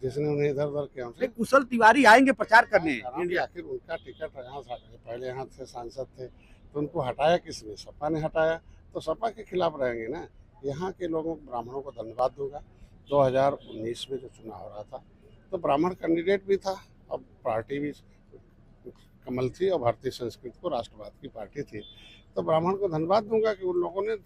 जिसने उन्हें इधर उधर किया ये कुशल तिवारी आएंगे प्रचार करने इंडिया। आखिर उनका टिकट यहाँ से पहले यहाँ से सांसद थे तो उनको हटाया किसने? सपा ने हटाया, तो सपा के खिलाफ रहेंगे ना। यहाँ के लोगों ब्राह्मणों को धन्यवाद दूंगा। 2019 में जो चुनाव हो रहा था तो ब्राह्मण कैंडिडेट भी था, अब पार्टी भी कमल थी और भारतीय संस्कृति को राष्ट्रवाद की पार्टी थी, तो ब्राह्मण को धन्यवाद दूंगा कि उन लोगों ने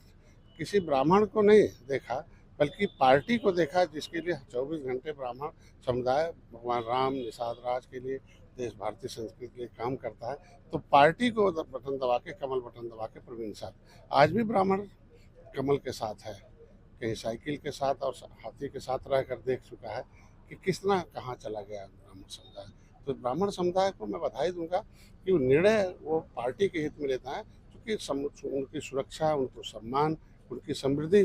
किसी ब्राह्मण को नहीं देखा बल्कि पार्टी को देखा, जिसके लिए 24 घंटे ब्राह्मण समुदाय भगवान राम निषाद राज के लिए, देश भारतीय संस्कृति के लिए काम करता है। तो पार्टी को बटन दबा के, कमल बटन दबा के प्रवीण साथ आज भी ब्राह्मण कमल के साथ है, कहीं साइकिल के साथ और हाथी के साथ रहकर देख चुका है कि कितना कहाँ चला गया ब्राह्मण समुदाय। तो ब्राह्मण समुदाय को मैं बधाई दूंगा कि वो निर्णय वो पार्टी के हित में लेता है, क्योंकि उनकी सुरक्षा, उनको सम्मान, उनकी समृद्धि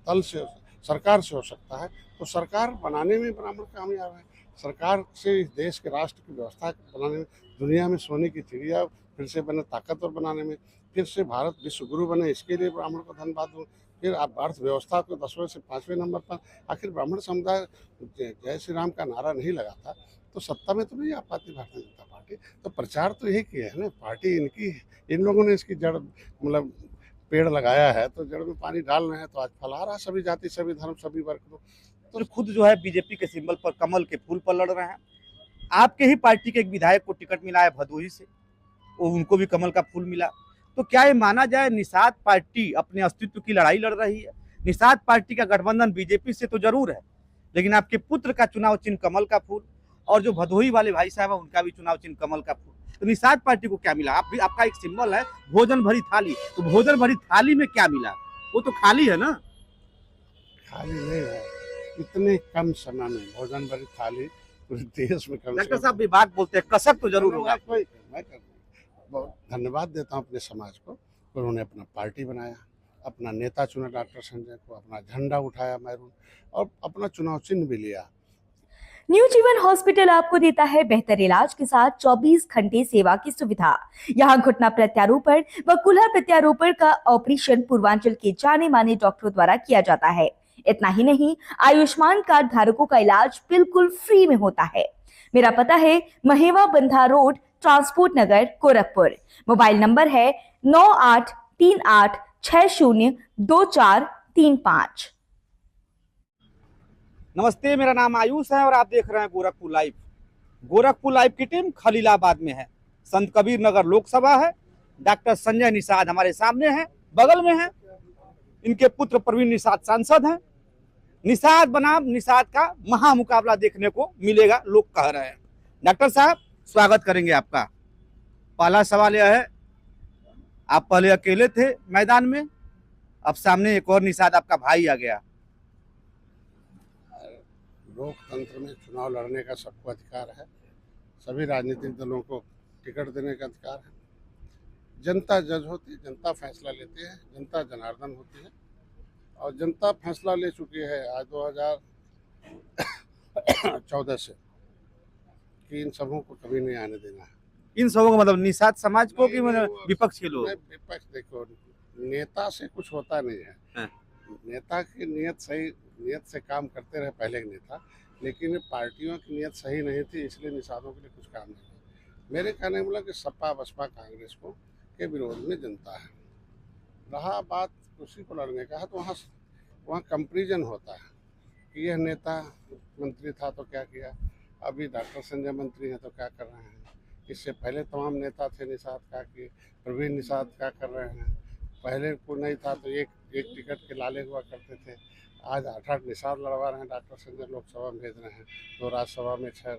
तल से सरकार से हो सकता है। तो सरकार बनाने में ब्राह्मण कामयाब है, सरकार से इस देश के राष्ट्र की व्यवस्था बनाने में, दुनिया में सोने की चिड़िया फिर से बने, ताकतवर बनाने में, फिर से भारत विश्व गुरु बने, इसके लिए ब्राह्मण को धन्यवाद दूँ। फिर आप अर्थव्यवस्था को 10वें से 5वें नंबर पर, आखिर ब्राह्मण समुदाय जय श्री राम का नारा नहीं लगाता तो सत्ता में तो नहीं आ पाती भारतीय जनता पार्टी। तो प्रचार तो यही किया है ना, पार्टी इनकी, इन लोगों ने इसकी जड़ मतलब पेड़ लगाया है तो जड़ में पानी डाल रहे हैं, तो आज फैला रहा सभी जाति, सभी धर्म, सभी वर्ग को। तो खुद जो है बीजेपी के सिंबल पर, कमल के फूल पर लड़ रहे हैं। आपके ही पार्टी के एक विधायक को टिकट मिला है भदोही से, वो उनको भी कमल का फूल मिला। तो क्या ये माना जाए निषाद पार्टी अपने अस्तित्व की लड़ाई लड़ रही है? निषाद पार्टी का गठबंधन बीजेपी से तो जरूर है, लेकिन आपके पुत्र का चुनाव चिन्ह कमल का फूल, और जो भदोही वाले भाई साहब है उनका भी चुनाव चिन्ह कमल का फूल। तो निषाद पार्टी को क्या मिला? आप भी, आपका एक सिंबल है भोजन भरी थाली, तो भोजन भरी थाली में क्या मिला? वो तो खाली है ना। खाली नहीं है, इतने कम समय में भोजन भरी थाली पूरे देश में कम। डॉक्टर साहब विभाग बोलते हैं कसक तो जरूर होगा। मैं बहुत धन्यवाद देता हूँ अपने समाज को, उन्होंने अपना पार्टी बनाया, अपना नेता चुना डॉक्टर संजय को, अपना झंडा उठाया मैरून, और अपना चुनाव चिन्ह भी लिया। न्यू जीवन हॉस्पिटल आपको देता है बेहतर इलाज के साथ 24 घंटे सेवा की सुविधा। यहाँ घुटना प्रत्यारोपण व कूल्हा प्रत्यारोपण का ऑपरेशन पूर्वांचल के जाने माने डॉक्टरों द्वारा किया जाता है। इतना ही नहीं, आयुष्मान कार्ड धारकों का इलाज बिल्कुल फ्री में होता है। मेरा पता है महेवा बंधा रोड, ट्रांसपोर्ट नगर, गोरखपुर। मोबाइल नंबर है 9838602435। नमस्ते, मेरा नाम आयुष है और आप देख रहे हैं गोरखपुर लाइव। गोरखपुर लाइव की टीम खलीलाबाद में है, संत कबीर नगर लोकसभा है। डॉक्टर संजय निषाद हमारे सामने हैं, बगल में हैं। इनके पुत्र प्रवीण निषाद सांसद हैं। निषाद बनाम निषाद का महामुकाबला देखने को मिलेगा, लोग कह रहे हैं। डॉक्टर साहब स्वागत करेंगे आपका। पहला सवाल यह है, आप पहले अकेले थे मैदान में, अब सामने एक और निषाद आपका भाई आ गया। लोकतंत्र में चुनाव लड़ने का सबको अधिकार है, सभी राजनीतिक दलों को टिकट देने का अधिकार है। जनता जज होती है, जनता फैसला लेती है, जनता जनार्दन होती है, और जनता फैसला ले चुकी है आज 2014 से कि इन सबों को कभी नहीं आने देना है। इन सबों का मतलब निषाद समाज को कि विपक्ष के लोग? विपक्ष देखो, नेता से कुछ होता नहीं है। नेता की नीयत सही, नीयत से काम करते रहे पहले के नेता, लेकिन पार्टियों की नीयत सही नहीं थी, इसलिए निषादों के लिए कुछ काम नहीं था। मेरे कहने में कि सपा बसपा कांग्रेस को के विरोध में जनता है। रहा बात उसी को लड़ने का है, तो वहाँ कंपेरिजन होता है कि यह नेता मंत्री था तो क्या किया, अभी डॉक्टर संजय मंत्री हैं तो क्या कर रहे हैं, इससे पहले तमाम नेता थे निषाद का कि प्रवीण निषाद क्या कर रहे हैं, पहले को नहीं था तो एक टिकट के लाले हुआ करते थे, आज 8 निषाद लड़वा रहे हैं, डॉक्टर संजय लोकसभा में भेज रहे हैं, 2 राज्यसभा में, 6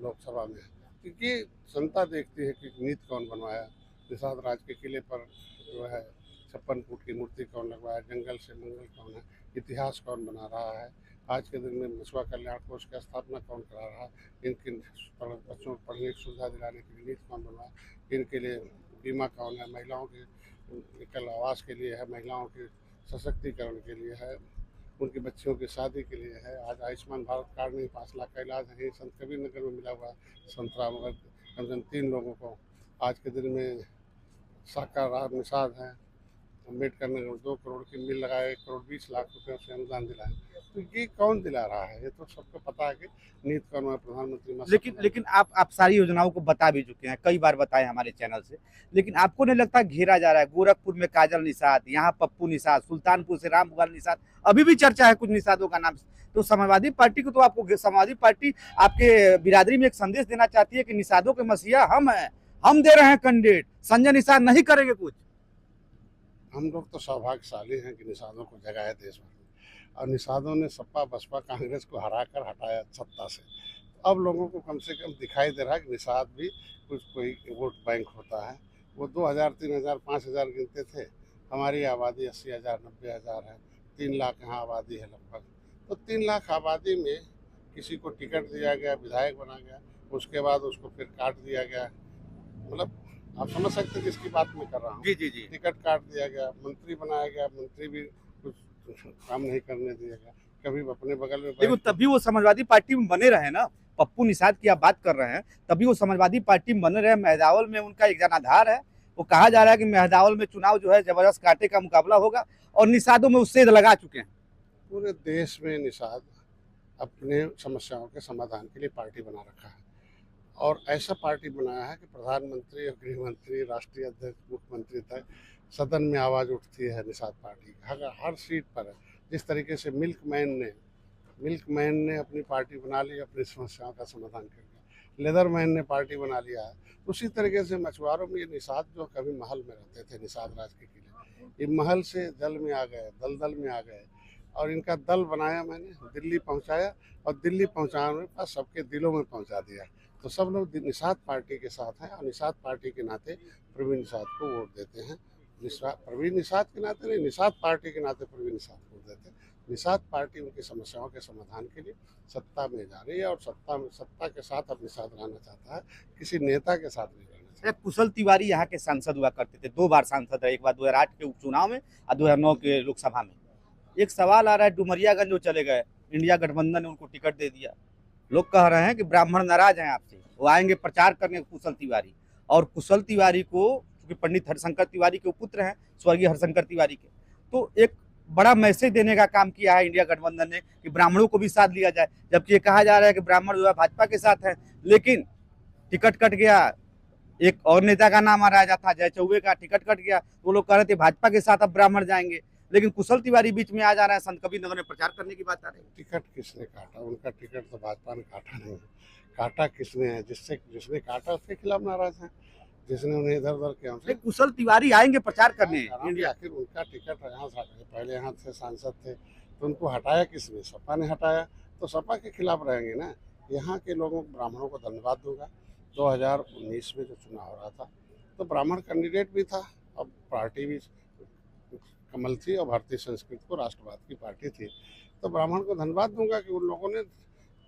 लोकसभा में। क्योंकि जनता देखती है कि नीति कौन बनवाया, निषाद राज के किले पर जो है 56 फुट की मूर्ति कौन लगवाया, जंगल से मंगल कौन है, इतिहास कौन बना रहा है, आज के दिन में विश्व कल्याण कोष की स्थापना कौन करा रहा है, किन बच्चों को पढ़ने की सुविधा दिलाने के लिए नीति कौन बनवाया, इनके लिए बीमा कौन है, महिलाओं के निकल आवास के लिए है, महिलाओं के सशक्तिकरण के लिए है, उनकी बच्चियों की शादी के लिए है। आज आयुष्मान भारत कार्ड में 5 लाख का इलाज है, संत कबीर नगर में मिला हुआ है संत राम कम से कम 3 लोगों को। आज के दिन में साकार राम निषाद हैं, अम्बेडकर नगर 2 करोड़ की मिल लगाए, 1,20,00,000 रुपये से अनुदान दिलाए। तो ये कौन दिला रहा है? ये तो सबको पता है कि नीति कौन है, प्रधानमंत्री मत्स्य लेकिन आप सारी योजनाओं को बता भी चुके हैं, कई बार बताए हमारे चैनल से, लेकिन आपको नहीं लगता घेरा जा रहा है? गोरखपुर में काजल निषाद, यहाँ पप्पू निषाद, सुल्तानपुर से रामभुआल निषाद, अभी भी चर्चा है कुछ निषादों का नाम। तो समाजवादी पार्टी को तो आपको, समाजवादी पार्टी आपके बिरादरी में एक संदेश देना चाहती है कि निषादों के मसीहा हम हैं, हम दे रहे हैं कैंडिडेट, संजय निषाद नहीं करेंगे कुछ। हम लोग तो सौभाग्यशाली हैं कि निषादों को जगह है देश भर में, और निषादों ने सपा बसपा कांग्रेस को हरा कर हटाया सत्ता से। अब लोगों को कम से कम दिखाई दे रहा है कि निषाद भी कुछ कोई वोट बैंक होता है। वो 2,000, 3,000, 5,000 गिनते थे। हमारी आबादी 80,000, 90,000 है, 3 लाख यहाँ आबादी है लगभग। तो 3 लाख आबादी में किसी को टिकट दिया गया, विधायक बना गया, उसके बाद उसको फिर काट दिया गया। मतलब आप समझ सकते हैं किसकी बात मैं कर रहा हूँ। जी जी जी। टिकट काट दिया गया, मंत्री बनाया गया, मंत्री भी कुछ काम नहीं करने दिया गया, कभी अपने बगल में लेकिन तभी वो समाजवादी पार्टी में बने रहे ना। पप्पू निषाद की आप बात कर रहे हैं, तभी वो समाजवादी पार्टी में बने रहे। मेहदावल में उनका एक जनाधार है, वो कहा जा रहा है कि मेहदावल में चुनाव जो है जबरदस्त कांटे का मुकाबला होगा, और निषादों में उससे लगा चुके हैं। पूरे देश में निषाद अपने समस्याओं के समाधान के लिए पार्टी बना रखा है, और ऐसा पार्टी बनाया है कि प्रधानमंत्री और गृह मंत्री, राष्ट्रीय अध्यक्ष, मुख्यमंत्री तक सदन में आवाज़ उठती है निषाद पार्टी की, हर सीट पर है। जिस तरीके से मिल्कमैन ने अपनी पार्टी बना ली, अपनी समस्याओं का समाधान कर दिया। लेदरमैन ने पार्टी बना लिया है। उसी तरीके से मछुआरों में ये निषाद जो कभी महल में रहते थे, निषाद राज के किले, ये महल से जल में आ गए, दलदल में आ गए, और इनका दल बनाया मैंने, दिल्ली पहुंचाया, और दिल्ली पहुंचाने पर सबके दिलों में पहुंचा दिया। तो सब लोग निषाद पार्टी के साथ हैं, और निषाद पार्टी के नाते प्रवीण निषाद को वोट देते हैं। प्रवीण निषाद के नाते नहीं, निषाद पार्टी के नाते प्रवीण निषाद को वोट देते हैं। निषाद पार्टी उनकी समस्याओं के समाधान के लिए सत्ता में जा रही है, और सत्ता के साथ अब निषाद रहना चाहता है, किसी नेता के साथ नहीं रहना चाहता। कुशल तिवारी यहाँ के सांसद हुआ करते थे, 2 बार सांसद रहे, एक बार 2008 के उपचुनाव में और 2009 के लोकसभा में। एक सवाल आ रहा है, डुमरियागंज जो चले गए, इंडिया गठबंधन ने उनको टिकट दे दिया। लोग कह रहे हैं कि ब्राह्मण नाराज हैं आपसे, वो आएंगे प्रचार करने कुशल तिवारी। और कुशल तिवारी को, क्योंकि पंडित हरिशंकर तिवारी के पुत्र हैं, स्वर्गीय हरिशंकर तिवारी के, तो एक बड़ा मैसेज देने का काम किया है इंडिया गठबंधन ने कि ब्राह्मणों को भी साथ लिया जाए। जबकि ये कहा जा रहा है कि ब्राह्मण जो है भाजपा के साथ है, लेकिन टिकट कट गया। एक और नेता का नाम आ रहा था, जय चौबे का, टिकट कट गया। वो लोग कह रहे थे भाजपा के साथ अब ब्राह्मण जाएंगे, लेकिन कुशल तिवारी बीच में आ जा रहा है, संत कबीर नगर में प्रचार करने की बात आ रही है। टिकट किसने काटा? उनका टिकट तो भाजपा ने काटा नहीं है। काटा किसने है? जिसने काटा उसके खिलाफ नाराज है, जिसने उन्हें इधर उधर किया। कुशल तिवारी आएंगे प्रचार करने इंडिया। आखिर उनका टिकट यहाँ से, पहले यहाँ से सांसद थे, तो उनको हटाया किसने? सपा ने हटाया, तो सपा के खिलाफ रहेंगे ना। यहाँ के लोगों, ब्राह्मणों को धन्यवाद दूंगा। 2019 में जो चुनाव हो रहा था, तो ब्राह्मण कैंडिडेट भी था, अब पार्टी भी कमल थी, और भारतीय संस्कृति को राष्ट्रवाद की पार्टी थी। तो ब्राह्मण को धन्यवाद दूंगा कि उन लोगों ने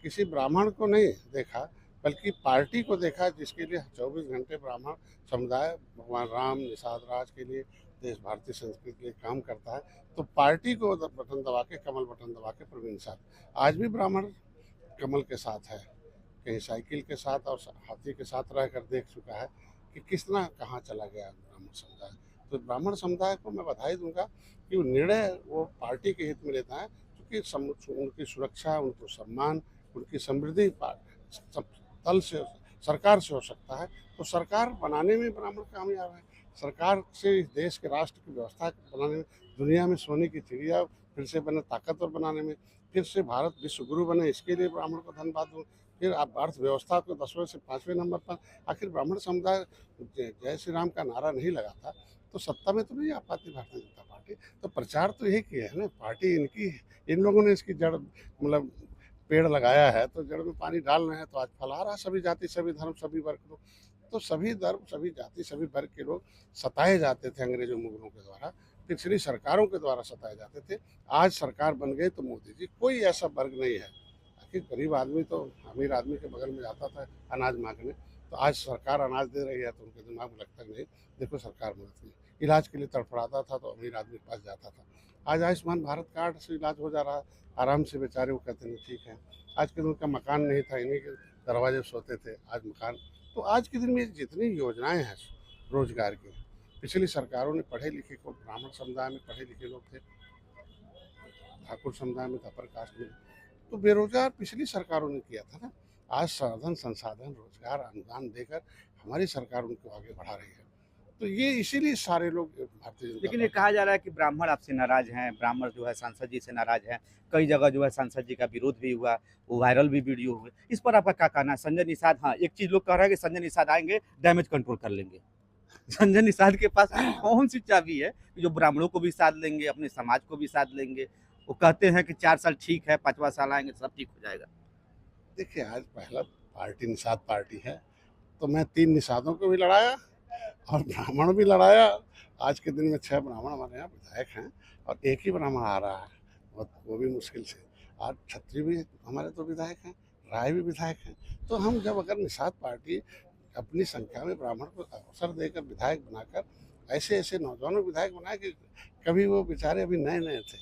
किसी ब्राह्मण को नहीं देखा, बल्कि पार्टी को देखा, जिसके लिए 24 घंटे ब्राह्मण समुदाय भगवान राम, निषाद राज के लिए, देश, भारतीय संस्कृति के लिए काम करता है। तो पार्टी को बटन दबा के, कमल बटन दबा के प्रवीण निषाद। आज भी ब्राह्मण कमल के साथ है, कहीं साइकिल के साथ और हाथी के साथ रहकर देख चुका है कि कितना कहाँ चला गया ब्राह्मण समुदाय। तो ब्राह्मण समुदाय को मैं बधाई दूंगा कि वो निर्णय वो पार्टी के हित में लेता है, क्योंकि उनकी सुरक्षा, उनको सम्मान, उनकी समृद्धि तल से, सरकार से हो सकता है। तो सरकार बनाने में ब्राह्मण कामयाब है। सरकार से इस देश के राष्ट्र की व्यवस्था बनाने में, दुनिया में सोने की चिड़िया फिर से बने, ताकतवर बनाने में, फिर से भारत विश्व गुरु बने, इसके लिए ब्राह्मण को धन्यवाद दूँ। फिर आप अर्थव्यवस्था को 10वें से 5वें नंबर पर, आखिर ब्राह्मण समुदाय जय श्री राम का नारा नहीं लगाता तो सत्ता में तो नहीं आ पाती भारतीय जनता पार्टी। तो प्रचार तो यही किया है ना, पार्टी इनकी, इन लोगों ने इसकी जड़, मतलब पेड़ लगाया है तो जड़ में पानी डाल रहे हैं, तो आज फल आ रहा है। सभी जाति, सभी धर्म, सभी वर्ग लोग, तो सभी धर्म, सभी जाति, सभी वर्ग के लोग सताए जाते थे अंग्रेजों, मुगलों के द्वारा, पिछली सरकारों के द्वारा सताए जाते थे। आज सरकार बन गई तो मोदी जी, कोई ऐसा वर्ग नहीं है। आखिर गरीब आदमी तो अमीर आदमी के बगल में जाता था अनाज मांगने, तो आज सरकार अनाज दे रही है तो उनके दिमाग में लगता नहीं, देखो सरकार मदद, इलाज के लिए तड़फड़ाता था तो अमीर आदमी के पास जाता था। आज आयुष्मान भारत कार्ड से इलाज हो जा रहा है, आराम से बेचारे वो कहते हैं ठीक है। आज के दिन उनका मकान नहीं था, इन्हीं के दरवाजे सोते थे, आज मकान। तो आज के दिन में जितनी योजनाएं हैं रोजगार की, पिछली सरकारों ने पढ़े लिखे को, ब्राह्मण समुदाय में पढ़े लिखे लोग थे, ठाकुर समुदाय में, अपर कास्ट में, तो बेरोजगार पिछली सरकारों ने किया था ना। आज साधन संसाधन रोजगार अनुदान देकर हमारी सरकार उनको आगे बढ़ा रही है। तो ये इसीलिए सारे लोग भारतीय जनता लेकिन ये कहा जा रहा है कि ब्राह्मण आपसे नाराज हैं, ब्राह्मण जो है सांसद जी से नाराज हैं, कई जगह जो है सांसद जी का विरोध भी हुआ, वो वायरल भी वीडियो हुए, इस पर आपका क्या कहना है? संजय निषाद, हाँ एक चीज लोग कह रहे हैं कि संजय निषाद आएंगे डैमेज कंट्रोल कर लेंगे। संजय निषाद के पास कौन सी चाबी है जो ब्राह्मणों को भी साथ लेंगे, अपने समाज को भी साथ लेंगे? वो कहते हैं कि 4 साल ठीक है, 5वां साल आएंगे सब ठीक हो जाएगा। देखिए, आज पहला पार्टी निषाद पार्टी है, तो मैं 3 निषादों को भी लड़ाया और ब्राह्मण भी लड़ाया। आज के दिन में 6 ब्राह्मण हमारे यहाँ विधायक हैं और एक ही ब्राह्मण आ रहा है, वो भी मुश्किल से। आज क्षत्रिय भी हमारे तो विधायक हैं, राय भी विधायक हैं। तो हम जब अगर निषाद पार्टी अपनी संख्या में ब्राह्मण को अवसर देकर विधायक बनाकर ऐसे ऐसे नौजवानों को विधायक बनाए कि कभी वो बेचारे अभी नए नए थे,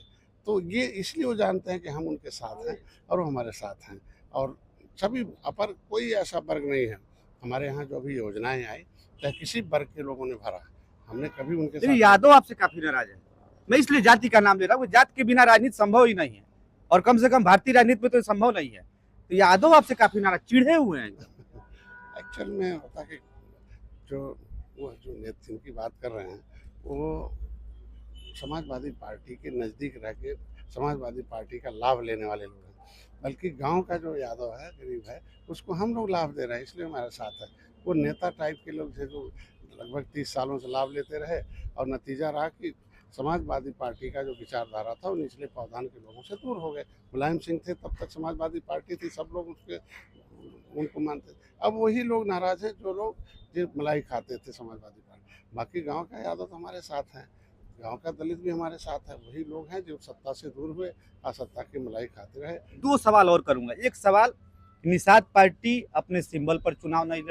तो ये इसलिए वो जानते हैं कि हम उनके साथ हैं और वो हमारे साथ हैं। और सभी अपर कोई ऐसा वर्ग नहीं है हमारे यहाँ जो भी योजनाएं आई, चाहे किसी वर्ग के लोगों ने भरा, हमने कभी उनके साथ। यादव आपसे काफी नाराज है, मैं इसलिए जाति का नाम ले रहा हूँ, जाति के बिना राजनीति संभव ही नहीं है, और कम से कम भारतीय राजनीति में तो संभव नहीं है। तो यादव आपसे काफी नाराज, चिढ़े हुए हैं। एक्चुअल में होता कि जो नेता जिनकी बात कर रहे हैं वो समाजवादी पार्टी के नज़दीक रह के समाजवादी पार्टी का लाभ लेने वाले लोग हैं, बल्कि गांव का जो यादव है, गरीब है, उसको हम लोग लाभ दे रहे हैं, इसलिए हमारे साथ है। वो नेता टाइप के लोग थे जो लगभग 30 सालों से लाभ लेते रहे और नतीजा रहा कि समाजवादी पार्टी का जो विचारधारा था वो निचले पावदान के लोगों से दूर हो गए। मुलायम सिंह थे तब तक समाजवादी पार्टी थी, सब लोग उनको मानते थे। अब वही लोग नाराज हैं जो लोग जो मलाई खाते थे समाजवादी पार्टी। बाकी गांव का यादव तो हमारे साथ हैं, गांव का दलित भी हमारे साथ है। वही लोग हैं जो सत्ता से दूर हुए, असत्ता की मलाई खाते रहे। 2 सवाल और करूंगा। एक सवाल, निषाद पार्टी अपने सिंबल पर चुनाव नहीं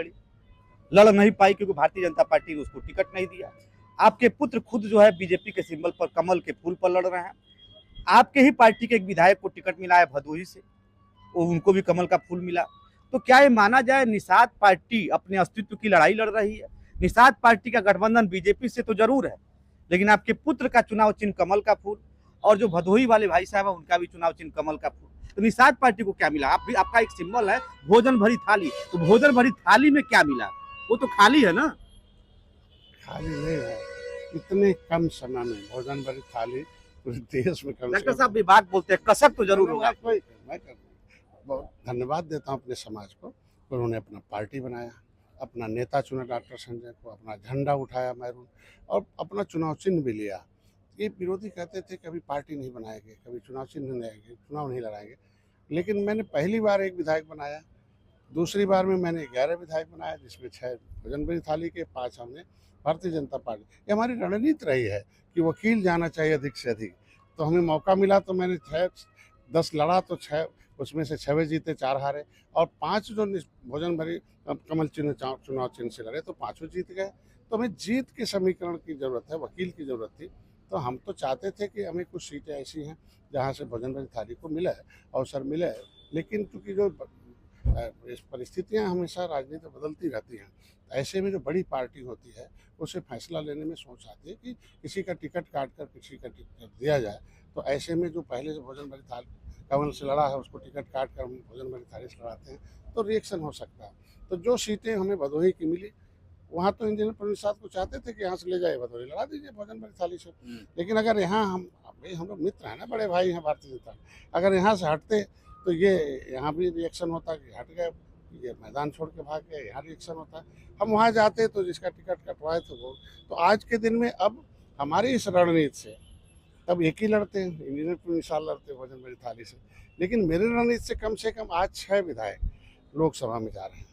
लड़ नहीं पाई क्योंकि भारतीय जनता पार्टी ने उसको टिकट नहीं दिया। आपके पुत्र खुद जो है बीजेपी के सिंबल पर कमल के फूल पर लड़ रहे हैं। आपके ही पार्टी के एक विधायक को टिकट मिला है भदोही से, वो उनको भी कमल का फूल मिला। तो क्या ये माना जाए निषाद पार्टी अपने अस्तित्व की लड़ाई लड़ रही है? निषाद पार्टी का गठबंधन बीजेपी से तो जरूर है, लेकिन आपके पुत्र का चुनाव चिन्ह कमल का फूल, और जो भदोही वाले भाई साहब है उनका भी चुनाव चिन्ह कमल का फूल। तो निषाद पार्टी को क्या मिला? आपका एक सिंबल है भोजन भरी थाली, तो भोजन भरी थाली में क्या मिला? वो तो खाली है ना। खाली नहीं है, इतने कम समय में भोजन भरी थाली पूरे देश में कम। डॉक्टर साहब विभाग बोलते हैं कसक तो जरूर होगा। मैं बहुत धन्यवाद देता हूँ अपने समाज को, उन्होंने अपना पार्टी बनाया, अपना नेता चुना डॉक्टर संजय को, अपना झंडा उठाया मैरून, और अपना चुनाव चिन्ह भी लिया। ये विरोधी कहते थे कभी पार्टी नहीं बनाएंगे, कभी चुनाव चिन्ह नहीं आएंगे, चुनाव नहीं लड़ाएंगे, लेकिन मैंने पहली बार एक विधायक बनाया, दूसरी बार में मैंने 11 विधायक बनाया, जिसमें 6 भोजन भरी थाली के, 5 हमने भारतीय जनता पार्टी। ये हमारी रणनीति रही है कि वकील जाना चाहिए अधिक से अधिक। तो हमें मौका मिला तो मैंने 10 लड़ा, तो 6 उसमें से 6 जीते, 4 हारे, और 5 जो भोजन भरी कमल चिन्ह चुनाव चिन्ह से लड़े तो 5 जीत गए। तो हमें जीत के समीकरण की जरूरत है, वकील की जरूरत थी। तो हम तो चाहते थे कि हमें कुछ सीटें ऐसी हैं जहाँ से भोजन भरी थाली को मिले, अवसर मिले, लेकिन क्योंकि जो परिस्थितियाँ हमेशा राजनीति में बदलती रहती हैं, ऐसे में जो बड़ी पार्टी होती है उसे फैसला लेने में सोच आती है कि किसी का टिकट काट कर किसी का टिकट दिया जाए। तो ऐसे में जो पहले से भोजन भरी थाली कमल से लड़ा है उसको टिकट काट कर हम भोजन भरी थाली से लड़ाते हैं तो रिएक्शन हो सकता है। तो जो सीटें हमें भदोही की मिली, वहाँ तो इंजीनियर प्रवीण को चाहते थे कि यहाँ से ले जाए भदोही लड़ा दीजिए भोजन भरी थाली से। लेकिन अगर यहाँ हम लोग मित्र हैं ना, बड़े भाई हैं भारतीय जनता, अगर यहाँ से हटते तो ये यहाँ भी रिएक्शन होता कि हट गए, ये मैदान छोड़ के भाग गए, यहाँ रिएक्शन होता। हम वहाँ जाते तो जिसका टिकट कटवाए थे वो। तो आज के दिन में अब हमारी इस रणनीति से तब एक ही लड़ते हैं, इंजीनियर प्रवीण लड़ते भोजन भरी थाली से, लेकिन मेरी रणनीति से कम आज 6 विधायक लोकसभा में जा रहे हैं।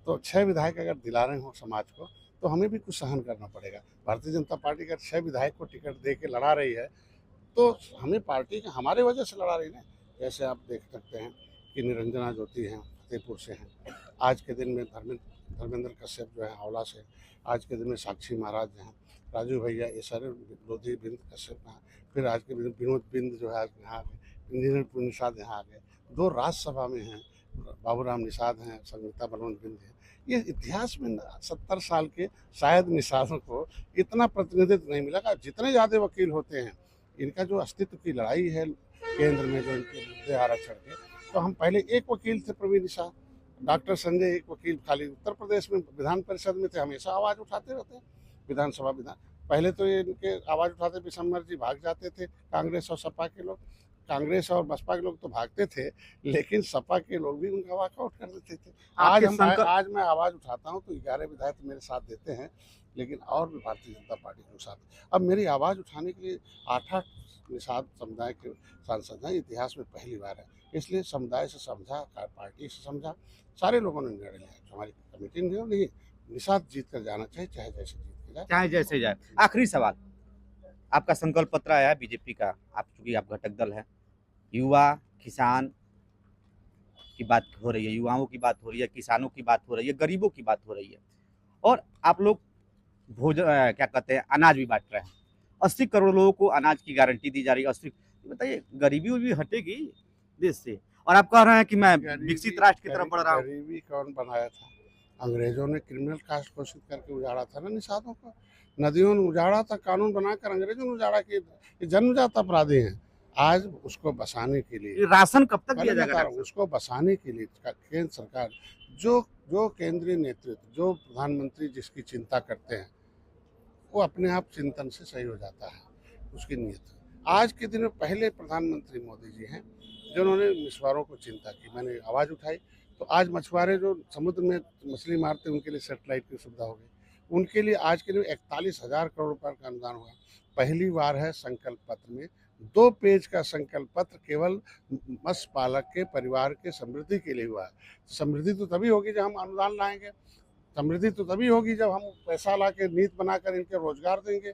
तो 6 विधायक अगर दिला रहे हो समाज को तो हमें भी कुछ सहन करना पड़ेगा। भारतीय जनता पार्टी अगर 6 विधायक को टिकट दे के लड़ा रही है तो हमें पार्टी का हमारे वजह से लड़ा रही है। जैसे आप देख सकते हैं कि निरंजना ज्योति हैं, फतेहपुर से हैं, आज के दिन में धर्मेंद्र कश्यप जो है आंवला से, आज के दिन में साक्षी महाराज हैं, राजू भैया, ये सारे लोधी बिंद कश्यप हैं, फिर आज के दिन विनोद बिंद जो है आज यहाँ आ गए, इंजीनियर निषाद यहाँ आ गए, 2 राज्यसभा में हैं, बाबूराम निषाद हैं, संगीता बलवंत बिंद हैं। ये इतिहास में 70 साल के शायद निषादों को इतना प्रतिनिधित्व नहीं मिला। जितने ज़्यादा वकील होते हैं, इनका जो अस्तित्व की लड़ाई है केंद्र में, जो इनके मुद्दे आरक्षण के, तो हम पहले एक वकील थे प्रवीण निषाद, डॉक्टर संजय एक वकील खाली उत्तर प्रदेश में विधान परिषद में थे, हमेशा आवाज़ उठाते रहते हैं विधानसभा विधान। पहले तो ये इनके आवाज़ उठाते विशंबर जी भाग जाते थे, कांग्रेस और सपा के लोग, कांग्रेस और बसपा के लोग तो भागते थे, लेकिन सपा के लोग भी उनका वॉकआउट कर देते थे। आज मैं आवाज़ उठाता हूँ तो 11 विधायक मेरे साथ देते हैं, लेकिन और भी भारतीय जनता पार्टी के साथ। अब मेरी आवाज़ उठाने के लिए 8 निषाद समुदाय के सांसद हैं, इतिहास में पहली बार है। इसलिए समुदाय से समझा, पार्टी से समझा, सारे लोगों ने निर्णय लिया, जो हमारी कमेटी ने नहीं, निषाद जीत कर जाना चाहिए, चाहे जैसे जीत के जाए, चाहे जैसे जाए। आखिरी सवाल, आपका संकल्प पत्र आया है बीजेपी का, आप चूंकि आप घटक दल है, युवा किसान की बात हो रही है, युवाओं की बात हो रही है, किसानों की बात हो रही है, गरीबों की बात हो रही है, और आप लोग भोजन क्या कहते हैं, अनाज भी बांट रहे हैं। 80 करोड़ लोगों को अनाज की गारंटी दी जा रही है। 80, बताइए गरीबी भी हटेगी देश से? और आप कह रहे हैं कि मैं विकसित राष्ट्र की तरफ बढ़ रहा हूँ। गरीबी कौन बनाया था? अंग्रेजों ने क्रिमिनल कास्ट घोषित करके उजाड़ा था ना निषादों को, नदियों ने उजाड़ा था, कानून बनाकर अंग्रेजों ने उजाड़ा कि जन्मजात अपराधी हैं। आज उसको बसाने के लिए राशन कब तक दिया जाएगा? उसको बसाने के लिए केंद्र सरकार, जो केंद्रीय नेतृत्व, जो प्रधानमंत्री जिसकी चिंता करते हैं, वो अपने आप चिंतन से सही हो जाता है उसकी नीयत। आज के दिन में पहले प्रधानमंत्री मोदी जी हैं जिन्होंने मछुआरों को चिंता की। मैंने आवाज़ उठाई तो आज मछुआरे जो समुद्र में मछली मारते हैं, उनके लिए सेटेलाइट की सुविधा हो गई। उनके लिए आज के दिन 41,000 करोड़ रुपये का अनुदान हुआ। पहली बार है संकल्प पत्र में 2 पेज का संकल्प पत्र केवल मत्स्य पालक के परिवार के समृद्धि के लिए हुआ है। समृद्धि तो तभी होगी जब हम अनुदान लाएंगे, समृद्धि तो तभी होगी जब हम पैसा ला के नीति बनाकर इनके रोजगार देंगे।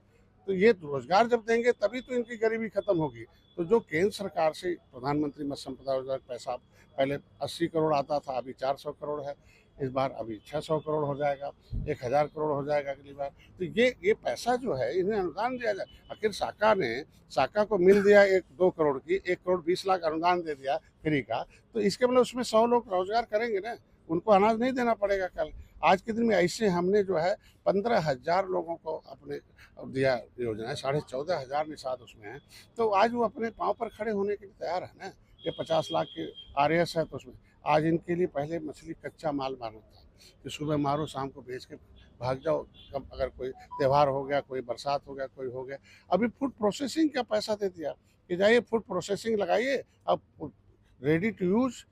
तो ये रोजगार जब देंगे तभी तो इनकी गरीबी खत्म होगी। तो जो केंद्र सरकार से प्रधानमंत्री मत्स्य संपदा योजना पैसा पहले 80 करोड़ आता था, अभी 400 करोड़ है, इस बार अभी 600 करोड़ हो जाएगा, 1000 करोड़ हो जाएगा अगली बार। तो ये पैसा जो है इन्हें अनुदान दिया जाए। आखिर साका को मिल दिया 2 करोड़ की 1 करोड़ 20 लाख अनुदान दे दिया फ्री का, तो इसके मतलब उसमें 100 लोग रोजगार करेंगे ना, उनको अनाज नहीं देना पड़ेगा कल। आज के दिन में ऐसे हमने जो है 15,000 लोगों को अपने दिया योजना है, 14,500 निषाद उसमें है। तो आज वो अपने पाँव पर खड़े होने के लिए तैयार है ना। ये 50 लाख के RS है, तो उसमें आज इनके लिए पहले मछली कच्चा माल मारना था कि सुबह मारो शाम को बेच के भाग जाओ। कब अगर कोई त्यौहार हो गया, कोई बरसात हो गया, कोई हो गया, अभी फूड प्रोसेसिंग का पैसा दे दिया कि जाइए फूड प्रोसेसिंग लगाइए, अब रेडी टू यूज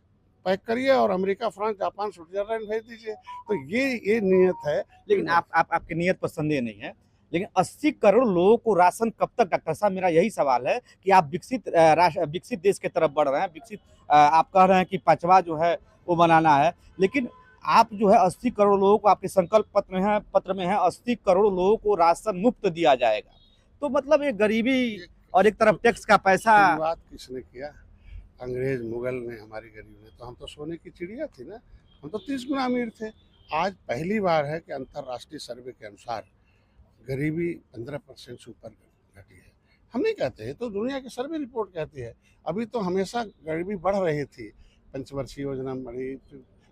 पैक करिए और अमेरिका, फ्रांस, जापान, स्विट्जरलैंड भेज दीजिए। तो ये नियत है। लेकिन आपकी नियत पर संदेह नहीं है, लेकिन 80 करोड़ लोगों को राशन कब तक? डॉक्टर साहब, मेरा यही सवाल है कि आप विकसित देश की तरफ बढ़ रहे हैं, आप कह रहे हैं कि 5वां जो है वो बनाना है, लेकिन आप जो है 80 करोड़ लोगों को, आपके संकल्प पत्र में है 80 करोड़ लोगों को राशन मुफ्त दिया जाएगा। तो मतलब ये गरीबी और एक तरफ टैक्स का पैसा। शुरुआत किसने किया? अंग्रेज मुगल ने, हमारी गरीबी ने। तो हम तो सोने की चिड़िया थी ना, हम तो 30 गुना अमीर थे। आज पहली बार है कि अंतर्राष्ट्रीय सर्वे के अनुसार गरीबी 15% से ऊपर घटी है। हम नहीं कहते हैं, तो दुनिया की सर्वे रिपोर्ट कहती है। अभी तो हमेशा गरीबी बढ़ रही थी, पंचवर्षीय योजना बढ़ी,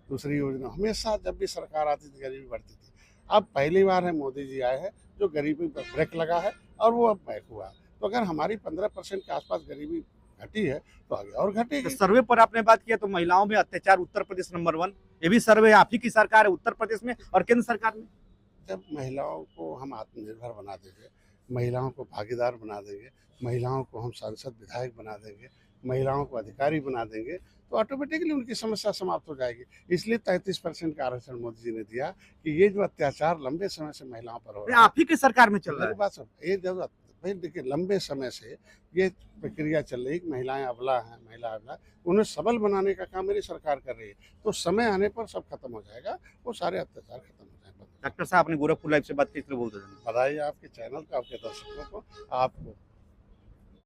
दूसरी योजना, हमेशा जब भी सरकार आती थी गरीबी बढ़ती थी। अब पहली बार है मोदी जी आए हैं जो गरीबी पर ब्रेक लगा है, और वो अब बैक हुआ। तो अगर हमारी 15% के आसपास गरीबी घटी है तो आगे और घटेगी। तो सर्वे पर आपने बात किया, तो महिलाओं में अत्याचार उत्तर प्रदेश नंबर 1, ये भी सर्वे आप ही की सरकार है उत्तर प्रदेश में और केंद्र सरकार में। जब महिलाओं को हम आत्मनिर्भर बना देंगे, महिलाओं को भागीदार बना देंगे, महिलाओं को हम सांसद विधायक बना देंगे, महिलाओं को अधिकारी बना देंगे, तो ऑटोमेटिकली उनकी समस्या समाप्त हो जाएगी। इसलिए 33% का आरक्षण मोदी जी ने दिया कि ये जो अत्याचार लंबे समय से महिलाओं पर हो रहा है, आप ही की सरकार में चल रहा है। बात सब ये जरूरत भाई, देखिए लंबे समय से ये प्रक्रिया चल रही है। महिलाएं अबला हैं, महिला अबला, उन्हें सबल बनाने का काम मेरी सरकार कर रही है। तो समय आने पर सब खत्म हो जाएगा, वो सारे अत्याचार खत्म हो जाएंगे। डॉक्टर साहब, आपने गोरखपुर लाइव से बात की, इसलिए बहुत बधाई आपके चैनल का, आपके दर्शकों को, आपको।